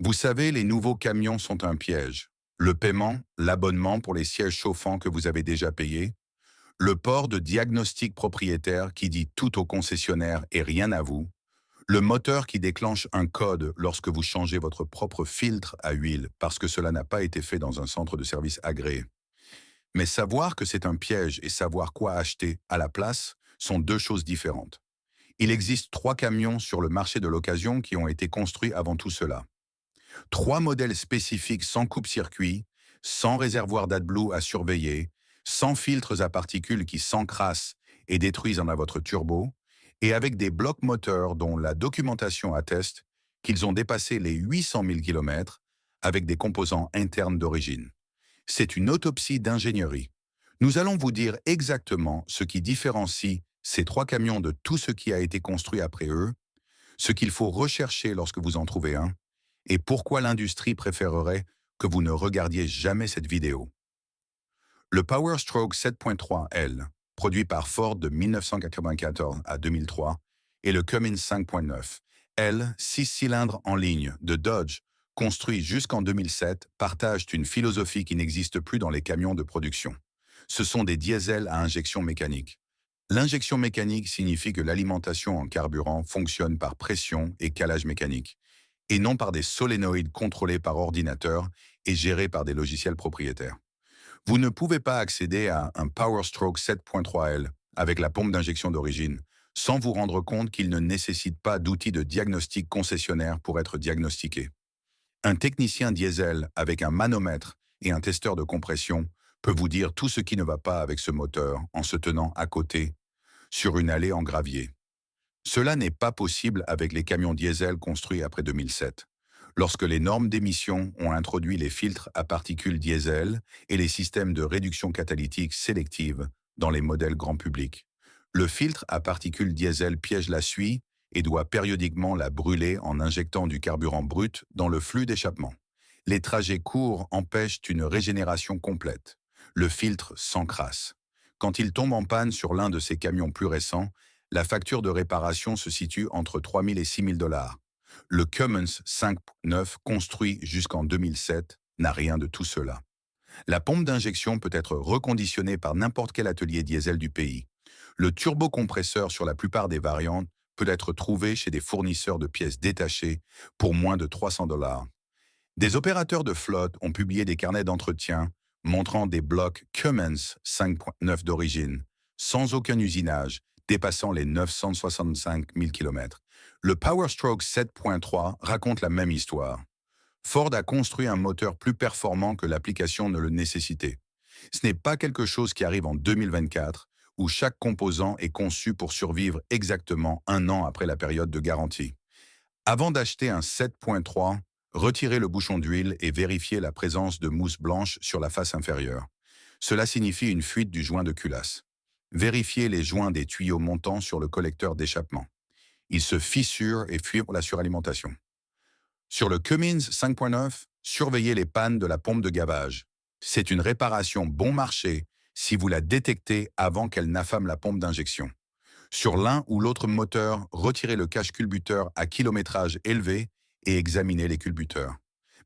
Vous savez, les nouveaux camions sont un piège. Le paiement, l'abonnement pour les sièges chauffants que vous avez déjà payés, le port de diagnostic propriétaire qui dit tout au concessionnaire et rien à vous, le moteur qui déclenche un code lorsque vous changez votre propre filtre à huile parce que cela n'a pas été fait dans un centre de service agréé. Mais savoir que c'est un piège et savoir quoi acheter à la place sont deux choses différentes. Il existe trois camions sur le marché de l'occasion qui ont été construits avant tout cela. Trois modèles spécifiques sans coupe-circuit, sans réservoir d'AdBlue à surveiller, sans filtres à particules qui s'encrassent et détruisent en à votre turbo, et avec des blocs moteurs dont la documentation atteste qu'ils ont dépassé les 800 000 km avec des composants internes d'origine. C'est une autopsie d'ingénierie. Nous allons vous dire exactement ce qui différencie ces trois camions de tout ce qui a été construit après eux, ce qu'il faut rechercher lorsque vous en trouvez un, et pourquoi l'industrie préférerait que vous ne regardiez jamais cette vidéo. Le PowerStroke 7.3L, produit par Ford de 1994 à 2003, et le Cummins 5.9, L, 6 cylindres en ligne, de Dodge, construit jusqu'en 2007, partagent une philosophie qui n'existe plus dans les camions de production. Ce sont des diesels à injection mécanique. L'injection mécanique signifie que l'alimentation en carburant fonctionne par pression et calage mécanique, et non par des solénoïdes contrôlés par ordinateur et gérés par des logiciels propriétaires. Vous ne pouvez pas accéder à un PowerStroke 7.3L avec la pompe d'injection d'origine sans vous rendre compte qu'il ne nécessite pas d'outils de diagnostic concessionnaire pour être diagnostiqué. Un technicien diesel avec un manomètre et un testeur de compression peut vous dire tout ce qui ne va pas avec ce moteur en se tenant à côté sur une allée en gravier. Cela n'est pas possible avec les camions diesel construits après 2007, lorsque les normes d'émission ont introduit les filtres à particules diesel et les systèmes de réduction catalytique sélective dans les modèles grand public. Le filtre à particules diesel piège la suie et doit périodiquement la brûler en injectant du carburant brut dans le flux d'échappement. Les trajets courts empêchent une régénération complète. Le filtre s'encrasse. Quand il tombe en panne sur l'un de ces camions plus récents, la facture de réparation se situe entre 3 000 et 6 000 $. Le Cummins 5.9, construit jusqu'en 2007, n'a rien de tout cela. La pompe d'injection peut être reconditionnée par n'importe quel atelier diesel du pays. Le turbocompresseur sur la plupart des variantes peut être trouvé chez des fournisseurs de pièces détachées pour moins de 300 $. Des opérateurs de flotte ont publié des carnets d'entretien montrant des blocs Cummins 5.9 d'origine, sans aucun usinage, dépassant les 965 000 km. Le PowerStroke 7.3 raconte la même histoire. Ford a construit un moteur plus performant que l'application ne le nécessitait. Ce n'est pas quelque chose qui arrive en 2024, où chaque composant est conçu pour survivre exactement un an après la période de garantie. Avant d'acheter un 7.3, retirez le bouchon d'huile et vérifiez la présence de mousse blanche sur la face inférieure. Cela signifie une fuite du joint de culasse. Vérifiez les joints des tuyaux montants sur le collecteur d'échappement. Ils se fissurent et fuient pour la suralimentation. Sur le Cummins 5.9, surveillez les pannes de la pompe de gavage. C'est une réparation bon marché si vous la détectez avant qu'elle n'affame la pompe d'injection. Sur l'un ou l'autre moteur, retirez le cache culbuteur à kilométrage élevé et examinez les culbuteurs.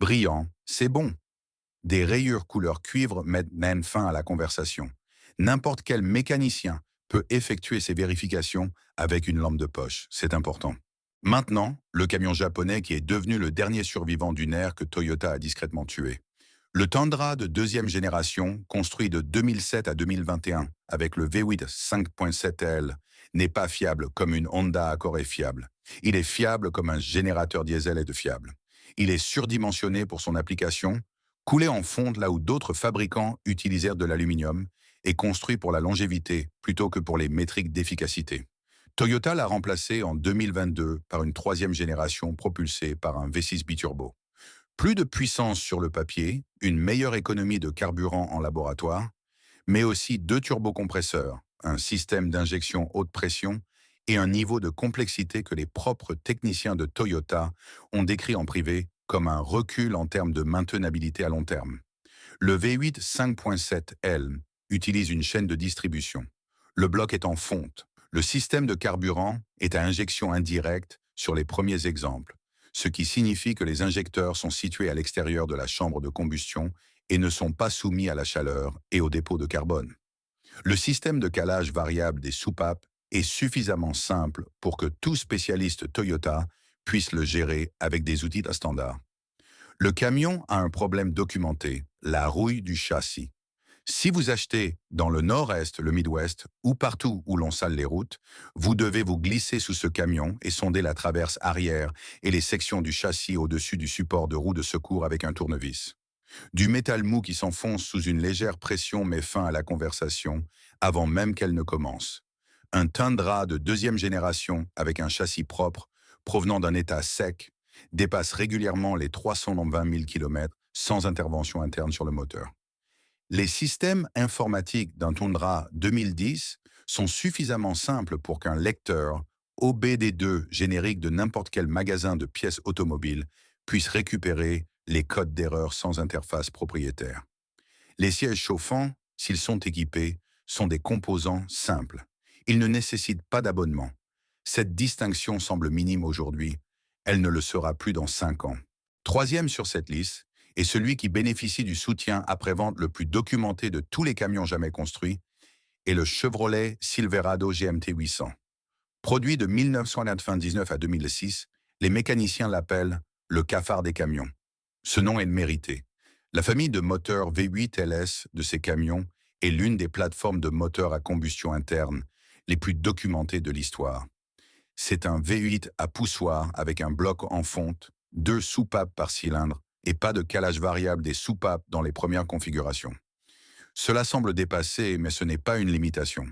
Brillant, c'est bon. Des rayures couleur cuivre mettent même fin à la conversation. N'importe quel mécanicien peut effectuer ces vérifications avec une lampe de poche. C'est important. Maintenant, le camion japonais qui est devenu le dernier survivant d'une ère que Toyota a discrètement tué. Le Tundra de deuxième génération, construit de 2007 à 2021 avec le V8 5.7L, n'est pas fiable comme une Honda Accord est fiable. Il est fiable comme un générateur diesel est fiable. Il est surdimensionné pour son application, coulé en fonte là où d'autres fabricants utilisèrent de l'aluminium, et construit pour la longévité plutôt que pour les métriques d'efficacité. Toyota l'a remplacé en 2022 par une troisième génération propulsée par un V6 biturbo. Plus de puissance sur le papier, une meilleure économie de carburant en laboratoire, mais aussi deux turbocompresseurs, un système d'injection haute pression et un niveau de complexité que les propres techniciens de Toyota ont décrit en privé comme un recul en termes de maintenabilité à long terme. Le V8 5.7L utilise une chaîne de distribution. Le bloc est en fonte. Le système de carburant est à injection indirecte sur les premiers exemples. ce qui signifie que les injecteurs sont situés à l'extérieur de la chambre de combustion et ne sont pas soumis à la chaleur et au dépôt de carbone. Le système de calage variable des soupapes est suffisamment simple pour que tout spécialiste Toyota puisse le gérer avec des outils standards. Le camion a un problème documenté, la rouille du châssis. Si vous achetez dans le nord-est, le Midwest ou partout où l'on sale les routes, vous devez vous glisser sous ce camion et sonder la traverse arrière et les sections du châssis au-dessus du support de roue de secours avec un tournevis. Du métal mou qui s'enfonce sous une légère pression met fin à la conversation avant même qu'elle ne commence. Un Tundra de deuxième génération avec un châssis propre, provenant d'un état sec, dépasse régulièrement les 320 000 km sans intervention interne sur le moteur. Les systèmes informatiques d'un Tundra 2010 sont suffisamment simples pour qu'un lecteur OBD2 générique de n'importe quel magasin de pièces automobiles puisse récupérer les codes d'erreur sans interface propriétaire. Les sièges chauffants, s'ils sont équipés, sont des composants simples. Ils ne nécessitent pas d'abonnement. Cette distinction semble minime aujourd'hui. Elle ne le sera plus dans 5 ans. Troisième sur cette liste est celui qui bénéficie du soutien après-vente le plus documenté de tous les camions jamais construits, est le Chevrolet Silverado GMT 800. Produit de 1999 à 2006, les mécaniciens l'appellent le cafard des camions. Ce nom est mérité. La famille de moteurs V8 LS de ces camions est l'une des plateformes de moteurs à combustion interne les plus documentées de l'histoire. C'est un V8 à poussoir avec un bloc en fonte, 2 soupapes par cylindre et pas de calage variable des soupapes dans les premières configurations. Cela semble dépassé, mais ce n'est pas une limitation.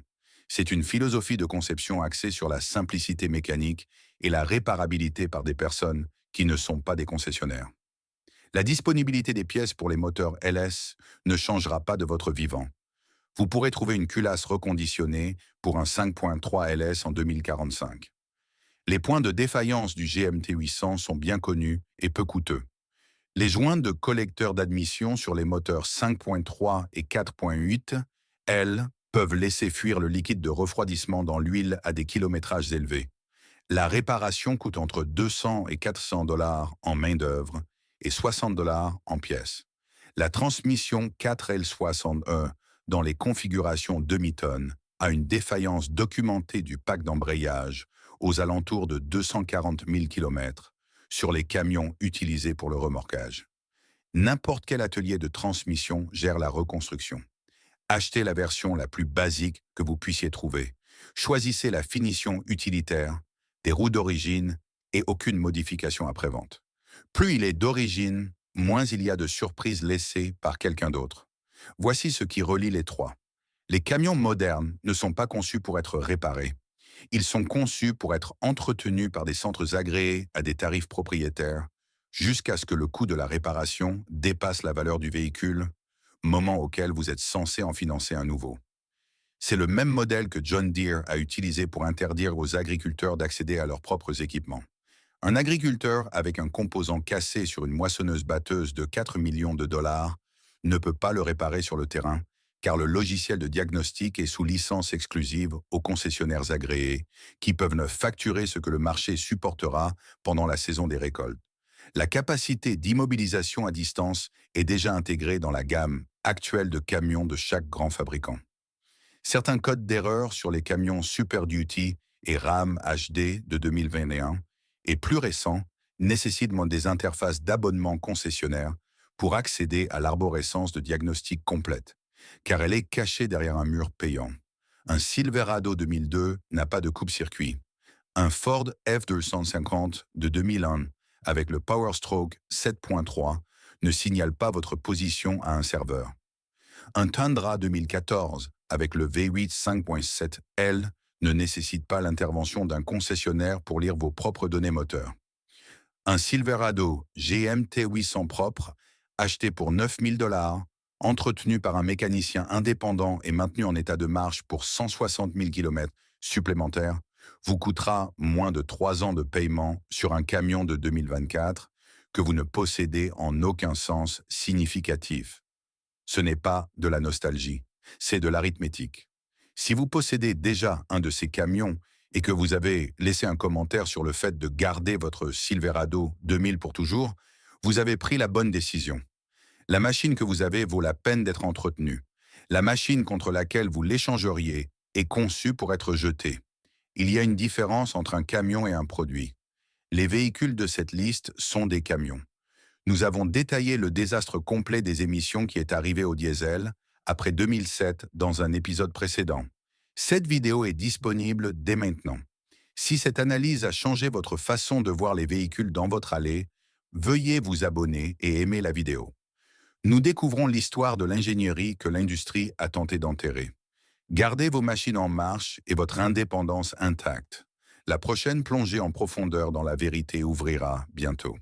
C'est une philosophie de conception axée sur la simplicité mécanique et la réparabilité par des personnes qui ne sont pas des concessionnaires. La disponibilité des pièces pour les moteurs LS ne changera pas de votre vivant. Vous pourrez trouver une culasse reconditionnée pour un 5.3 LS en 2045. Les points de défaillance du GMT 800 sont bien connus et peu coûteux. Les joints de collecteurs d'admission sur les moteurs 5.3 et 4.8, elles, peuvent laisser fuir le liquide de refroidissement dans l'huile à des kilométrages élevés. La réparation coûte entre 200 et 400 dollars en main-d'œuvre et 60 dollars en pièces. La transmission 4L61 dans les configurations demi-tonnes a une défaillance documentée du pack d'embrayage aux alentours de 240 000 km sur les camions utilisés pour le remorquage. N'importe quel atelier de transmission gère la reconstruction. Achetez la version la plus basique que vous puissiez trouver. Choisissez la finition utilitaire, des roues d'origine et aucune modification après-vente. Plus il est d'origine, moins il y a de surprises laissées par quelqu'un d'autre. Voici ce qui relie les trois. Les camions modernes ne sont pas conçus pour être réparés. Ils sont conçus pour être entretenus par des centres agréés à des tarifs propriétaires, jusqu'à ce que le coût de la réparation dépasse la valeur du véhicule, moment auquel vous êtes censé en financer un nouveau. C'est le même modèle que John Deere a utilisé pour interdire aux agriculteurs d'accéder à leurs propres équipements. Un agriculteur avec un composant cassé sur une moissonneuse-batteuse de 4 millions de dollars ne peut pas le réparer sur le terrain, car le logiciel de diagnostic est sous licence exclusive aux concessionnaires agréés, qui peuvent ne facturer ce que le marché supportera pendant la saison des récoltes. La capacité d'immobilisation à distance est déjà intégrée dans la gamme actuelle de camions de chaque grand fabricant. Certains codes d'erreur sur les camions Super Duty et RAM HD de 2021 et plus récents nécessitent des interfaces d'abonnement concessionnaire pour accéder à l'arborescence de diagnostic complète, car elle est cachée derrière un mur payant. Un Silverado 2002 n'a pas de coupe-circuit. Un Ford F250 de 2001 avec le PowerStroke 7.3 ne signale pas votre position à un serveur. Un Tundra 2014 avec le V8 5.7L ne nécessite pas l'intervention d'un concessionnaire pour lire vos propres données moteurs. Un Silverado GMT 800 propre, acheté pour 9 000 dollars, entretenu par un mécanicien indépendant et maintenu en état de marche pour 160 000 km supplémentaires, vous coûtera moins de 3 ans de paiement sur un camion de 2024 que vous ne possédez en aucun sens significatif. Ce n'est pas de la nostalgie, c'est de l'arithmétique. Si vous possédez déjà un de ces camions et que vous avez laissé un commentaire sur le fait de garder votre Silverado 2000 pour toujours, vous avez pris la bonne décision. La machine que vous avez vaut la peine d'être entretenue. La machine contre laquelle vous l'échangeriez est conçue pour être jetée. Il y a une différence entre un camion et un produit. Les véhicules de cette liste sont des camions. Nous avons détaillé le désastre complet des émissions qui est arrivé au diesel après 2007 dans un épisode précédent. Cette vidéo est disponible dès maintenant. Si cette analyse a changé votre façon de voir les véhicules dans votre allée, veuillez vous abonner et aimer la vidéo. Nous découvrons l'histoire de l'ingénierie que l'industrie a tenté d'enterrer. Gardez vos machines en marche et votre indépendance intacte. La prochaine plongée en profondeur dans la vérité ouvrira bientôt.